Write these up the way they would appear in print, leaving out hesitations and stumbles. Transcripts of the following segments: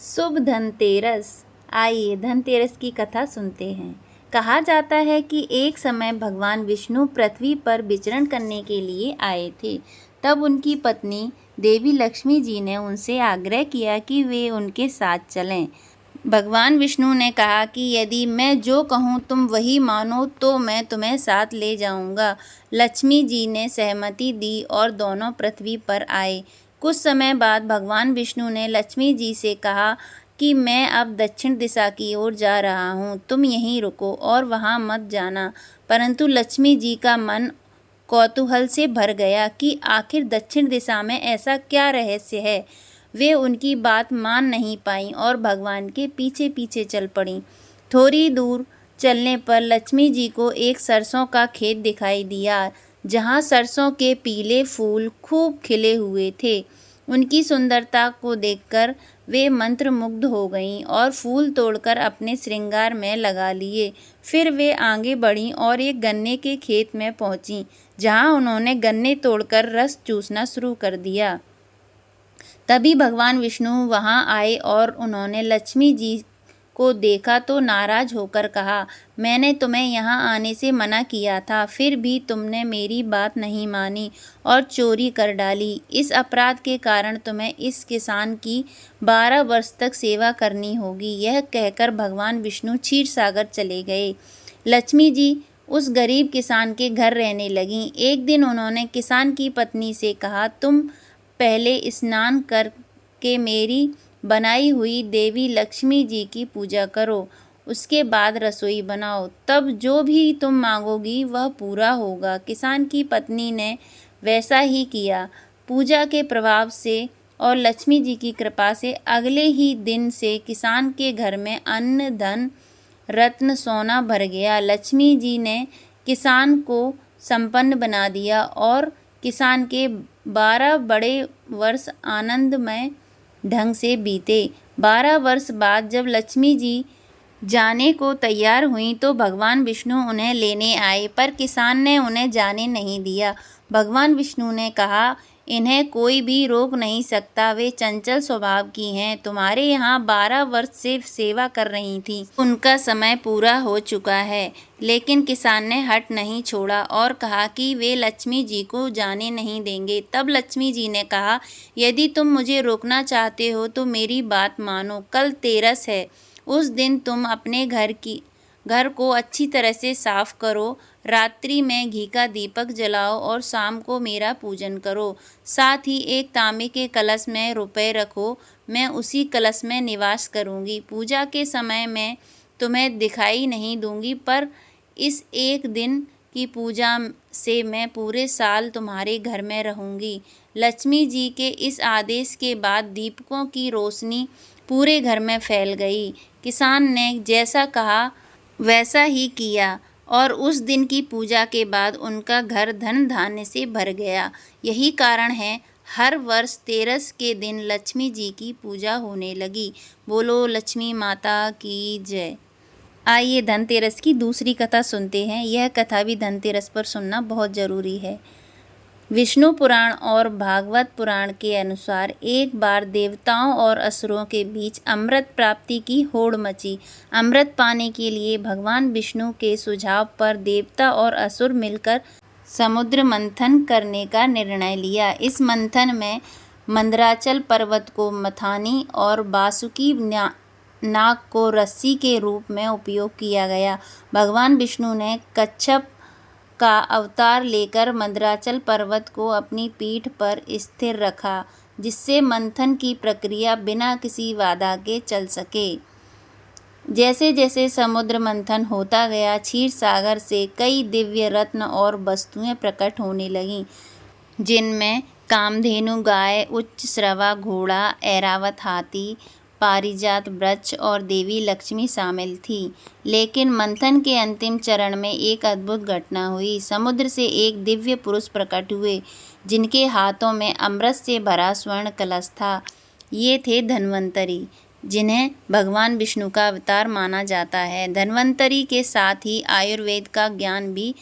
शुभ धनतेरस। आइए धनतेरस की कथा सुनते हैं। कहा जाता है कि एक समय भगवान विष्णु पृथ्वी पर विचरण करने के लिए आए थे। तब उनकी पत्नी देवी लक्ष्मी जी ने उनसे आग्रह किया कि वे उनके साथ चलें। भगवान विष्णु ने कहा कि यदि मैं जो कहूँ तुम वही मानो तो मैं तुम्हें साथ ले जाऊंगा। लक्ष्मी जी ने सहमति दी और दोनों पृथ्वी पर आए। कुछ समय बाद भगवान विष्णु ने लक्ष्मी जी से कहा कि मैं अब दक्षिण दिशा की ओर जा रहा हूँ, तुम यहीं रुको और वहाँ मत जाना। परंतु लक्ष्मी जी का मन कौतूहल से भर गया कि आखिर दक्षिण दिशा में ऐसा क्या रहस्य है। वे उनकी बात मान नहीं पाईं और भगवान के पीछे पीछे चल पड़ीं। थोड़ी दूर चलने पर लक्ष्मी जी को एक सरसों का खेत दिखाई दिया, जहाँ सरसों के पीले फूल खूब खिले हुए थे। उनकी सुंदरता को देखकर वे मंत्रमुग्ध हो गईं और फूल तोड़कर अपने श्रृंगार में लगा लिए। फिर वे आगे बढ़ीं और एक गन्ने के खेत में पहुंचीं, जहां उन्होंने गन्ने तोड़कर रस चूसना शुरू कर दिया। तभी भगवान विष्णु वहां आए और उन्होंने लक्ष्मी जी को देखा तो नाराज होकर कहा, मैंने तुम्हें यहाँ आने से मना किया था, फिर भी तुमने मेरी बात नहीं मानी और चोरी कर डाली। इस अपराध के कारण तुम्हें इस किसान की 12 वर्ष तक सेवा करनी होगी। यह कहकर भगवान विष्णु क्षीर सागर चले गए। लक्ष्मी जी उस गरीब किसान के घर रहने लगीं। एक दिन उन्होंने किसान की पत्नी से कहा, तुम पहले स्नान करके मेरी बनाई हुई देवी लक्ष्मी जी की पूजा करो, उसके बाद रसोई बनाओ, तब जो भी तुम मांगोगी वह पूरा होगा। किसान की पत्नी ने वैसा ही किया। पूजा के प्रभाव से और लक्ष्मी जी की कृपा से अगले ही दिन से किसान के घर में अन्न धन रत्न सोना भर गया। लक्ष्मी जी ने किसान को संपन्न बना दिया और किसान के 12 बड़े वर्ष आनंदमय ढंग से बीते। 12 वर्ष बाद जब लक्ष्मी जी जाने को तैयार हुईं तो भगवान विष्णु उन्हें लेने आए, पर किसान ने उन्हें जाने नहीं दिया। भगवान विष्णु ने कहा, इन्हें कोई भी रोक नहीं सकता, वे चंचल स्वभाव की हैं। तुम्हारे यहाँ 12 वर्ष से सेवा कर रही थी, उनका समय पूरा हो चुका है। लेकिन किसान ने हट नहीं छोड़ा और कहा कि वे लक्ष्मी जी को जाने नहीं देंगे। तब लक्ष्मी जी ने कहा, यदि तुम मुझे रोकना चाहते हो तो मेरी बात मानो। कल तेरस है, उस दिन तुम अपने घर को अच्छी तरह से साफ करो, रात्रि में घी का दीपक जलाओ और शाम को मेरा पूजन करो। साथ ही एक तांबे के कलश में रुपए रखो, मैं उसी कलश में निवास करूंगी। पूजा के समय मैं तुम्हें दिखाई नहीं दूंगी, पर इस एक दिन की पूजा से मैं पूरे साल तुम्हारे घर में रहूंगी। लक्ष्मी जी के इस आदेश के बाद दीपकों की रोशनी पूरे घर में फैल गई। किसान ने जैसा कहा वैसा ही किया और उस दिन की पूजा के बाद उनका घर धन धान्य से भर गया। यही कारण है हर वर्ष तेरस के दिन लक्ष्मी जी की पूजा होने लगी। बोलो लक्ष्मी माता की जय। आइए धनतेरस की दूसरी कथा सुनते हैं। यह कथा भी धनतेरस पर सुनना बहुत ज़रूरी है। विष्णु पुराण और भागवत पुराण के अनुसार एक बार देवताओं और असुरों के बीच अमृत प्राप्ति की होड़ मची। अमृत पाने के लिए भगवान विष्णु के सुझाव पर देवता और असुर मिलकर समुद्र मंथन करने का निर्णय लिया। इस मंथन में मंदराचल पर्वत को मथानी और वासुकी नाग को रस्सी के रूप में उपयोग किया गया। भगवान विष्णु ने कच्छप का अवतार लेकर मंदराचल पर्वत को अपनी पीठ पर स्थिर रखा, जिससे मंथन की प्रक्रिया बिना किसी बाधा के चल सके। जैसे जैसे समुद्र मंथन होता गया, क्षीर सागर से कई दिव्य रत्न और वस्तुएं प्रकट होने लगीं, जिनमें कामधेनु गाय, उच्च श्रवा घोड़ा, ऐरावत हाथी, पारिजात वृक्ष और देवी लक्ष्मी शामिल थी। लेकिन मंथन के अंतिम चरण में एक अद्भुत घटना हुई। समुद्र से एक दिव्य पुरुष प्रकट हुए, जिनके हाथों में अमृत से भरा स्वर्ण कलश था। ये थे धन्वंतरी, जिन्हें भगवान विष्णु का अवतार माना जाता है। धन्वंतरी के साथ ही आयुर्वेद का ज्ञान भी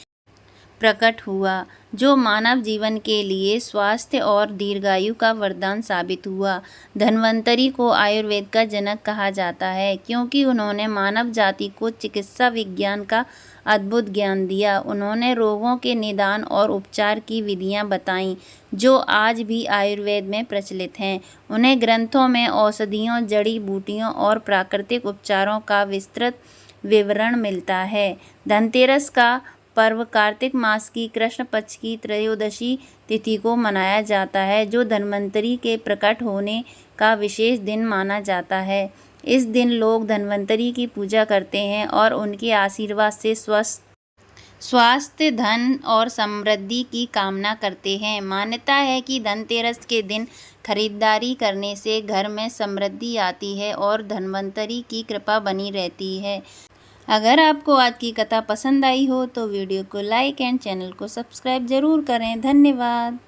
प्रकट हुआ, जो मानव जीवन के लिए स्वास्थ्य और दीर्घायु का वरदान साबित हुआ। धन्वंतरि को आयुर्वेद का जनक कहा जाता है क्योंकि उन्होंने मानव जाति को चिकित्सा विज्ञान का अद्भुत ज्ञान दिया। उन्होंने रोगों के निदान और उपचार की विधियां बताईं जो आज भी आयुर्वेद में प्रचलित हैं। उन्हें ग्रंथों में औषधियों, जड़ी बूटियों और प्राकृतिक उपचारों का विस्तृत विवरण मिलता है। धनतेरस का पर्व कार्तिक मास की कृष्ण पक्ष की त्रयोदशी तिथि को मनाया जाता है, जो धन्वंतरि के प्रकट होने का विशेष दिन माना जाता है। इस दिन लोग धन्वंतरि की पूजा करते हैं और उनके आशीर्वाद से स्वास्थ्य, धन और समृद्धि की कामना करते हैं। मान्यता है कि धनतेरस के दिन खरीदारी करने से घर में समृद्धि आती है और धन्वंतरि की कृपा बनी रहती है। अगर आपको आज की कथा पसंद आई हो तो वीडियो को लाइक एंड चैनल को सब्सक्राइब जरूर करें। धन्यवाद।